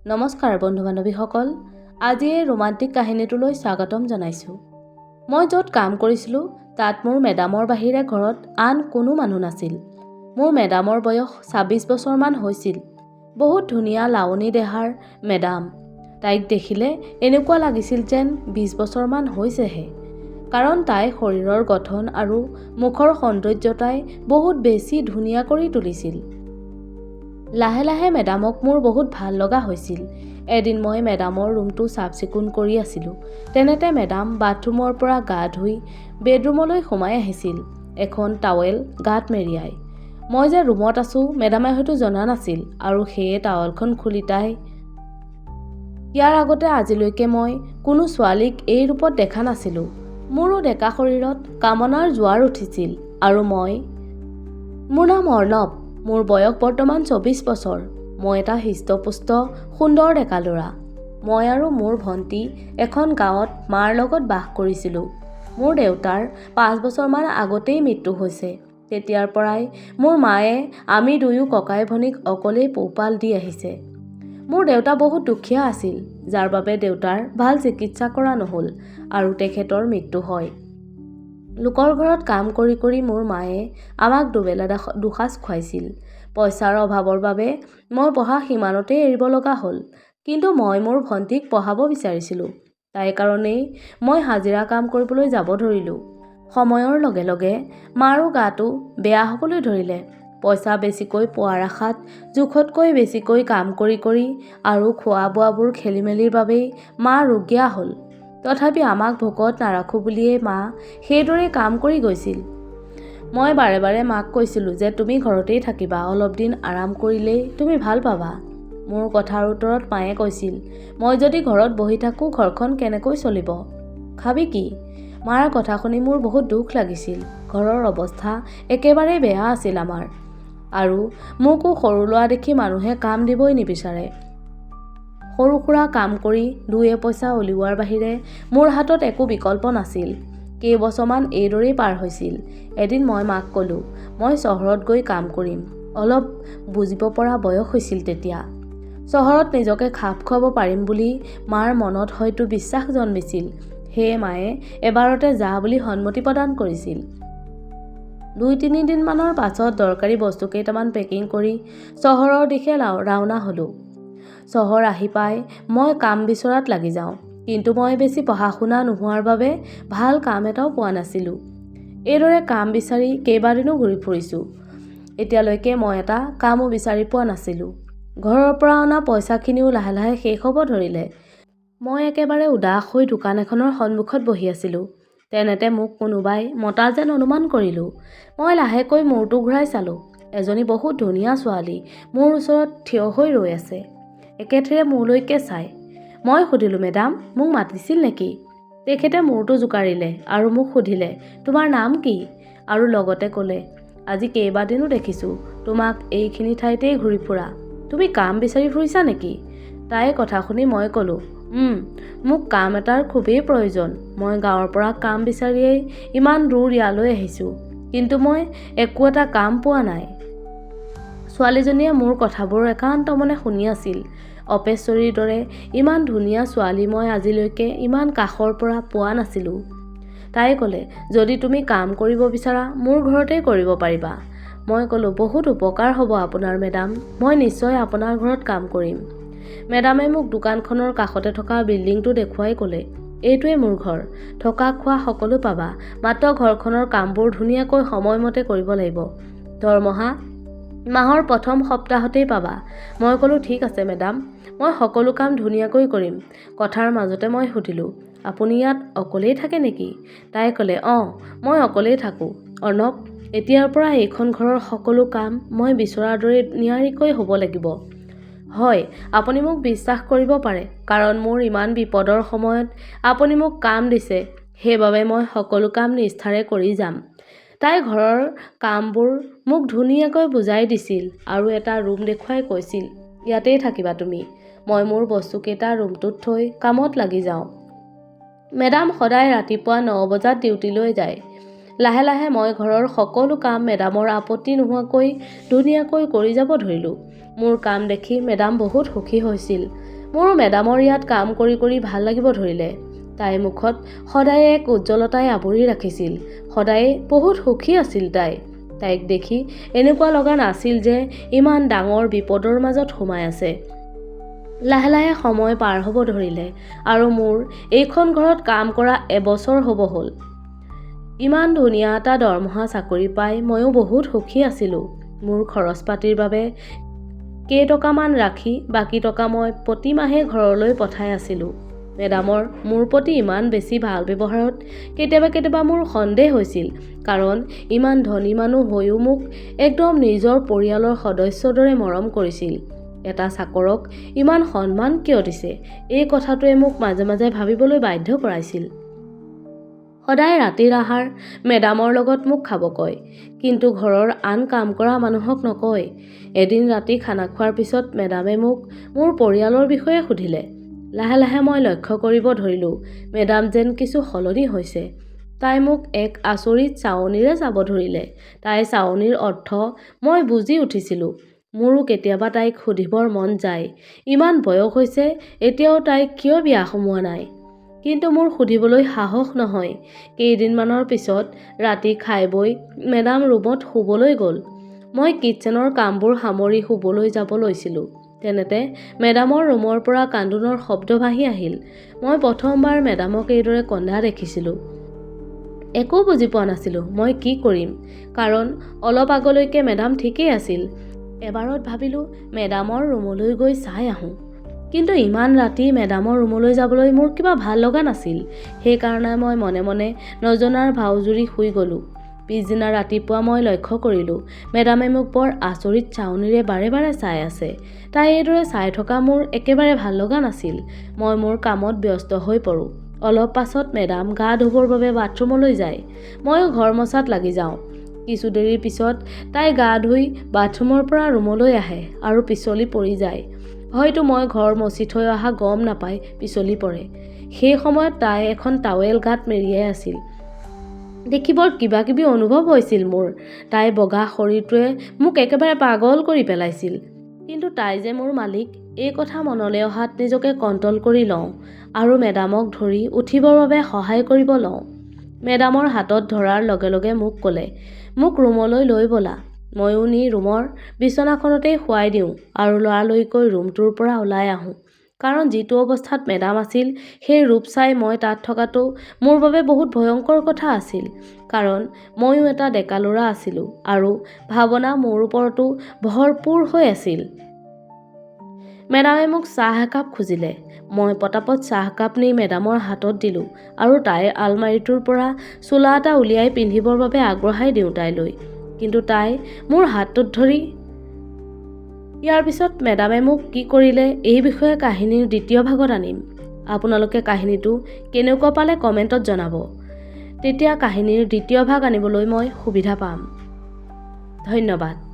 নমস্কাৰ বন্ধু-বান্ধৱীসকল, আজি এই ৰোমান্টিক কাহিনীটোলৈ স্বাগতম জনাইছোঁ। মই য'ত কাম কৰিছিলোঁ তাত মোৰ মেডামৰ বাহিৰে ঘৰত আন কোনো মানুহ নাছিল। মোৰ মেডামৰ বয়স ২৬ বছৰমান হৈছিল। বহুত ধুনীয়া লাৱনী দেহাৰ মেডাম। তাইক দেখিলে এনেকুৱা লাগিছিল যেন ২০ বছৰমান হৈছেহে, কাৰণ তাইৰ শৰীৰৰ গঠন আৰু মুখৰ সৌন্দৰ্যতাই বহুত বেছি ধুনীয়া কৰি তুলিছিল। লাহে লাহে মেডামক মোৰ বহুত ভাল লগা হৈছিল। এদিন মই মেডামৰ ৰুমটো চাফ চিকুণ কৰি আছিলোঁ। তেনেতে মেডাম বাথৰুমৰ পৰা গা ধুই বেডৰুমলৈ সোমাই আহিছিল, এখন টাৱেল গাত মেৰিয়াই। মই যে ৰুমত আছোঁ মেডামে হয়তো জনা নাছিল, আৰু সেয়ে টাৱেলখন খুলি তাই ইয়াৰ আগতে আজিলৈকে মই কোনো ছোৱালীক এই ৰূপত দেখা নাছিলোঁ। মোৰো ডেকা শৰীৰত কামনাৰ জোৱাৰ উঠিছিল, আৰু মোৰ নাম অৰ্ণৱ। মোৰ বয়স বৰ্তমান ২৪ বছৰ। মই এটা হৃষ্টপুষ্ট সুন্দৰ ডেকা ল'ৰা। মই আৰু মোৰ ভণ্টি এখন গাঁৱত মাৰ লগত বাস কৰিছিলোঁ। মোৰ দেউতাৰ ৫ বছৰমান আগতেই মৃত্যু হৈছে। তেতিয়াৰ পৰাই মোৰ মায়ে আমি দুয়ো ককাই ভনীক অকলেই পোহপাল দি আহিছে। মোৰ দেউতা বহুত দুখীয়া আছিল, যাৰ বাবে দেউতাৰ ভাল চিকিৎসা কৰা নহ'ল আৰু তেখেতৰ মৃত্যু হয়। লোকৰ ঘৰত কাম কৰি কৰি মোৰ মায়ে আমাক দুবেলা দুসাঁজ খুৱাইছিল। পইচাৰ অভাৱৰ বাবে মই পঢ়া সিমানতেই এৰিব লগা হ'ল। কিন্তু মই মোৰ ভণ্টিক পঢ়াব বিচাৰিছিলোঁ। তাইৰ কাৰণেই মই হাজিৰা কাম কৰিবলৈ যাব ধৰিলোঁ। সময়ৰ লগে লগে মাৰো গাটো বেয়া হ'বলৈ ধৰিলে। পইচা বেছিকৈ পোৱাৰ আশাত জোখতকৈ বেছিকৈ কাম কৰি কৰি আৰু খোৱা বোৱাবোৰ খেলিমেলিৰ বাবেই মা ৰুগীয়া হ'ল। তথাপি আমাক ভোকত নাৰাখোঁ বুলিয়েই মা সেইদৰে কাম কৰি গৈছিল। মই বাৰে বাৰে মাক কৈছিলোঁ যে তুমি ঘৰতেই থাকিবা, অলপ দিন আৰাম কৰিলেই তুমি ভাল পাবা। মোৰ কথাৰ উত্তৰত মায়ে কৈছিল, মই যদি ঘৰত বহি থাকোঁ ঘৰখন কেনেকৈ চলিব, খাবি কি? মাৰ কথা শুনি মোৰ বহুত দুখ লাগিছিল। ঘৰৰ অৱস্থা একেবাৰে বেয়া আছিল আমাৰ, আৰু মোকো সৰু ল'ৰা দেখি মানুহে কাম দিবই নিবিচাৰে। সৰু সুৰা কাম কৰি ২ পইচা উলিওৱাৰ বাহিৰে মোৰ হাতত একো বিকল্প নাছিল। কেইবছৰমান এইদৰেই পাৰ হৈছিল। এদিন মই মাক ক'লোঁ, মই চহৰত গৈ কাম কৰিম। অলপ বুজিব পৰা বয়স হৈছিল তেতিয়া। চহৰত নিজকে খাপ খুৱাব পাৰিম বুলি মাৰ মনত হয়তো বিশ্বাস জন্মিছিল। সেয়ে মায়ে এবাৰতে যা বুলি সন্মতি প্ৰদান কৰিছিল। ২-৩ দিনমানৰ পাছত দৰকাৰী বস্তু কেইটামান পেকিং কৰি চহৰৰ দিশে ৰাওনা হ'লোঁ। চহৰ আহি পাই মই কাম বিচৰাত লাগি যাওঁ। কিন্তু মই বেছি পঢ়া শুনা নোহোৱাৰ বাবে ভাল কাম এটাও পোৱা নাছিলোঁ। এইদৰে কাম বিচাৰি কেইবাদিনো ঘূৰি ফুৰিছোঁ। এতিয়ালৈকে মই এটা কামো বিচাৰি পোৱা নাছিলোঁ। ঘৰৰ পৰা অনা পইচাখিনিও লাহে লাহে শেষ হ'ব ধৰিলে। মই একেবাৰে উদাস হৈ দোকান এখনৰ সন্মুখত বহি আছিলোঁ। তেনেতে মোক কোনোবাই মতা যেন অনুমান কৰিলোঁ। মই লাহেকৈ মূৰটো ঘূৰাই চালোঁ। এজনী বহুত ধুনীয়া ছোৱালী মোৰ ওচৰত থিয় হৈ ৰৈ আছে, একেথিৰে মোলৈকে চাই। মই সুধিলোঁ, মেডাম মোক মাতিছিল নেকি? তেখেতে মূৰটো জোকাৰিলে আৰু মোক সুধিলে, তোমাৰ নাম কি? আৰু লগতে ক'লে, আজি কেইবাদিনো দেখিছোঁ তোমাক এইখিনি ঠাইতেই ঘূৰি ফুৰা। তুমি কাম বিচাৰি ফুৰিছা নেকি? তাইৰ কথা শুনি মই ক'লোঁ, মোক কাম এটাৰ খুবেই প্ৰয়োজন। মই গাঁৱৰ পৰা কাম বিচাৰিয়েই ইমান দূৰ ইয়ালৈ আহিছোঁ, কিন্তু মই একো এটা কাম পোৱা নাই। ছোৱালীজনীয়ে মোৰ কথাবোৰ একান্ত মনে শুনি আছিল। অপেশ্বৰীৰ দৰে ইমান ধুনীয়া ছোৱালী মই আজিলৈকে ইমান কাষৰ পৰা পোৱা নাছিলোঁ। তাই ক'লে, যদি তুমি কাম কৰিব বিচাৰা মোৰ ঘৰতেই কৰিব পাৰিবা। মই ক'লোঁ, বহুত উপকাৰ হ'ব আপোনাৰ মেডাম, মই নিশ্চয় আপোনাৰ ঘৰত কাম কৰিম। মেডামে মোক দোকানখনৰ কাষতে থকা বিল্ডিংটো দেখুৱাই ক'লে, এইটোৱে মোৰ ঘৰ, থকা খোৱা সকলো পাবা, মাত্ৰ ঘৰখনৰ কামবোৰ ধুনীয়াকৈ সময়মতে কৰিব লাগিব। দৰমহা মাহৰ প্ৰথম সপ্তাহতেই পাবা। মই ক'লোঁ, ঠিক আছে মেডাম, মই সকলো কাম ধুনীয়াকৈ কৰিম। কথাৰ মাজতে মই সুধিলোঁ, আপুনি ইয়াত অকলেই থাকে নেকি? তাই ক'লে, মই অকলেই থাকোঁ। অৰ্ণৱ, এতিয়াৰ পৰা এইখন ঘৰৰ সকলো কাম মই বিচৰাৰ দৰে নিয়াৰিকৈ হ'ব লাগিব। হয়, আপুনি মোক বিশ্বাস কৰিব পাৰে, কাৰণ মোৰ ইমান বিপদৰ সময়ত আপুনি মোক কাম দিছে, সেইবাবে মই সকলো কাম নিষ্ঠাৰে কৰি যাম। তাই ঘৰৰ কামবোৰ মোক ধুনীয়াকৈ বুজাই দিছিল আৰু এটা ৰুম দেখুৱাই কৈছিল, ইয়াতেই থাকিবা তুমি। মই মোৰ বস্তুকেইটা ৰুমটোত থৈ কামত লাগি যাওঁ। মেডাম সদায় ৰাতিপুৱা ৯ বজাত ডিউটিলৈ যায়। লাহে লাহে মই ঘৰৰ সকলো কাম মেডামৰ আপত্তি নোহোৱাকৈ ধুনীয়াকৈ কৰি যাব ধৰিলোঁ। মোৰ কাম দেখি মেডাম বহুত সুখী হৈছিল। মোৰো মেডামৰ ইয়াত কাম কৰি কৰি ভাল লাগিব ধৰিলে। তাইৰ মুখত সদায় এক উজ্জ্বলতাই আৱৰি ৰাখিছিল। সদায়ে বহুত সুখী আছিল তাই। তাইক দেখি এনেকুৱা লগা নাছিল যে ইমান ডাঙৰ বিপদৰ মাজত সোমাই আছে। লাহে লাহে সময় পাৰ হ'ব ধৰিলে আৰু মোৰ এইখন ঘৰত কাম কৰা এবছৰ হ'ব হ'ল। ইমান ধুনীয়া এটা দৰমহা চাকৰি পাই ময়ো বহুত সুখী আছিলোঁ। মোৰ খৰচ পাতিৰ বাবে কেইটকামান ৰাখি বাকী টকা মই প্ৰতিমাহে ঘৰলৈ পঠাই আছিলোঁ। মেডামৰ মোৰ প্ৰতি ইমান বেছি ভাল ব্যৱহাৰত কেতিয়াবা মোৰ সন্দেহ হৈছিল, কাৰণ ইমান ধনী মানুহ হৈও মোক একদম নিজৰ পৰিয়ালৰ সদস্যৰ দৰে মৰম কৰিছিল। এটা চাকৰক ইমান সন্মান কিয় দিছে, এই কথাটোৱে মোক মাজে মাজে ভাবিবলৈ বাধ্য কৰাইছিল। সদায় ৰাতিৰ আহাৰ মেডামৰ লগত মোক খাব কয়, কিন্তু ঘৰৰ আন কাম কৰা মানুহক নকয়। এদিন ৰাতি খানা খোৱাৰ পিছত মেডামে মোক মোৰ পৰিয়ালৰ বিষয়ে সুধিলে। লাহে লাহে মই লক্ষ্য কৰিব ধৰিলোঁ মেডাম যেন কিছু সলনি হৈছে। তাই মোক এক আচৰিত চাৱনিৰে চাব ধৰিলে। তাইৰ চাৱনিৰ অৰ্থ মই বুজি উঠিছিলোঁ। মোৰো কেতিয়াবা তাইক সুধিবৰ মন যায়, ইমান বয়স হৈছে এতিয়াও তাইক কিয় বিয়া সোমোৱা নাই। কিন্তু মোৰ সুধিবলৈ সাহস নহয়। কেইদিনমানৰ পিছত ৰাতি খাই বৈ মেডাম ৰুমত শুবলৈ গ'ল। মই কিটচেনৰ কামবোৰ সামৰি শুবলৈ যাব লৈছিলোঁ। তেনেতে মেডামৰ ৰুমৰ পৰা কান্দোনৰ শব্দ ভাহি আহিল। মই প্ৰথমবাৰ মেডামক এইদৰে কন্দা দেখিছিলোঁ। একো বুজি পোৱা নাছিলোঁ মই কি কৰিম, কাৰণ অলপ আগলৈকে মেডাম ঠিকেই আছিল। এবাৰত ভাবিলোঁ মেডামৰ ৰুমলৈ গৈ চাই আহোঁ, কিন্তু ইমান ৰাতি মেডামৰ ৰুমলৈ যাবলৈ মোৰ কিবা ভাল লগা নাছিল। সেইকাৰণে মই মনে মনে নজনাৰ ভাও জুৰি শুই গ'লোঁ। পিছদিনা ৰাতিপুৱা মই লক্ষ্য কৰিলোঁ মেডামে মোক বৰ আচৰিত চাৱনিৰে বাৰে বাৰে চাই আছে। তাই এইদৰে চাই থকা মোৰ একেবাৰে ভাল লগা নাছিল। মই মোৰ কামত ব্যস্ত হৈ পৰোঁ। অলপ পাছত মেডাম গা ধুবৰ বাবে বাথৰুমলৈ যায়। ময়ো ঘৰ মচাত লাগি যাওঁ। কিছু দেৰিৰ পিছত তাই গা ধুই বাথৰুমৰ পৰা ৰুমলৈ আহে আৰু পিছলি পৰি যায়। হয়তো মই ঘৰ মচি থৈ অহা গম নাপাই পিছলি পৰে। সেই সময়ত তাই এখন টাৱেল গাত মেৰিয়াই আছিল। দেখি বৰ কিবা কিবি অনুভৱ হৈছিল মোৰ। তাইৰ বগা শৰীৰটোৱে মোক একেবাৰে পাগল কৰি পেলাইছিল। কিন্তু তাই যে মোৰ মালিক, এই কথা মনলৈ অহাত নিজকে কণ্ট্ৰল কৰি লওঁ আৰু মেডামক ধৰি উঠিবৰ বাবে সহায় কৰিব লওঁ। মেডামৰ হাতত ধৰাৰ লগে লগে মোক ক'লে, মোক ৰুমলৈ লৈ ব'লা। ময়ো নি ৰুমৰ বিচনাখনতেই শুৱাই দিওঁ আৰু লৰালৰিকৈ ৰুমটোৰ পৰা ওলাই আহোঁ। কাৰণ যিটো অৱস্থাত মেডাম আছিল সেই ৰূপ চাই মই তাত থকাটো মোৰ বাবে বহুত ভয়ংকৰ কথা আছিল। কাৰণ ময়ো এটা ডেকা ল'ৰা আছিলোঁ আৰু ভাৱনা মোৰ ওপৰতো ভৰপূৰ হৈ আছিল। মেডামে মোক চাহ একাপ খুজিলে। মই পটাপট চাহকাপ নি মেডামৰ হাতত দিলোঁ আৰু তাইৰ আলমাৰিটোৰ পৰা চোলা এটা উলিয়াই পিন্ধিবৰ বাবে আগবঢ়াই দিওঁ তাইলৈ। কিন্তু তাই মোৰ হাতটোত ধৰি ইয়াৰ পিছত মেডামে মোক কি কৰিলে এই বিষয়ে কাহিনীৰ দ্বিতীয় ভাগত আনিম। আপোনালোকে কাহিনীটো কেনেকুৱা পালে কমেণ্টত জনাব। তেতিয়া কাহিনীৰ দ্বিতীয় ভাগ আনিবলৈ মই সুবিধা পাম। ধন্যবাদ।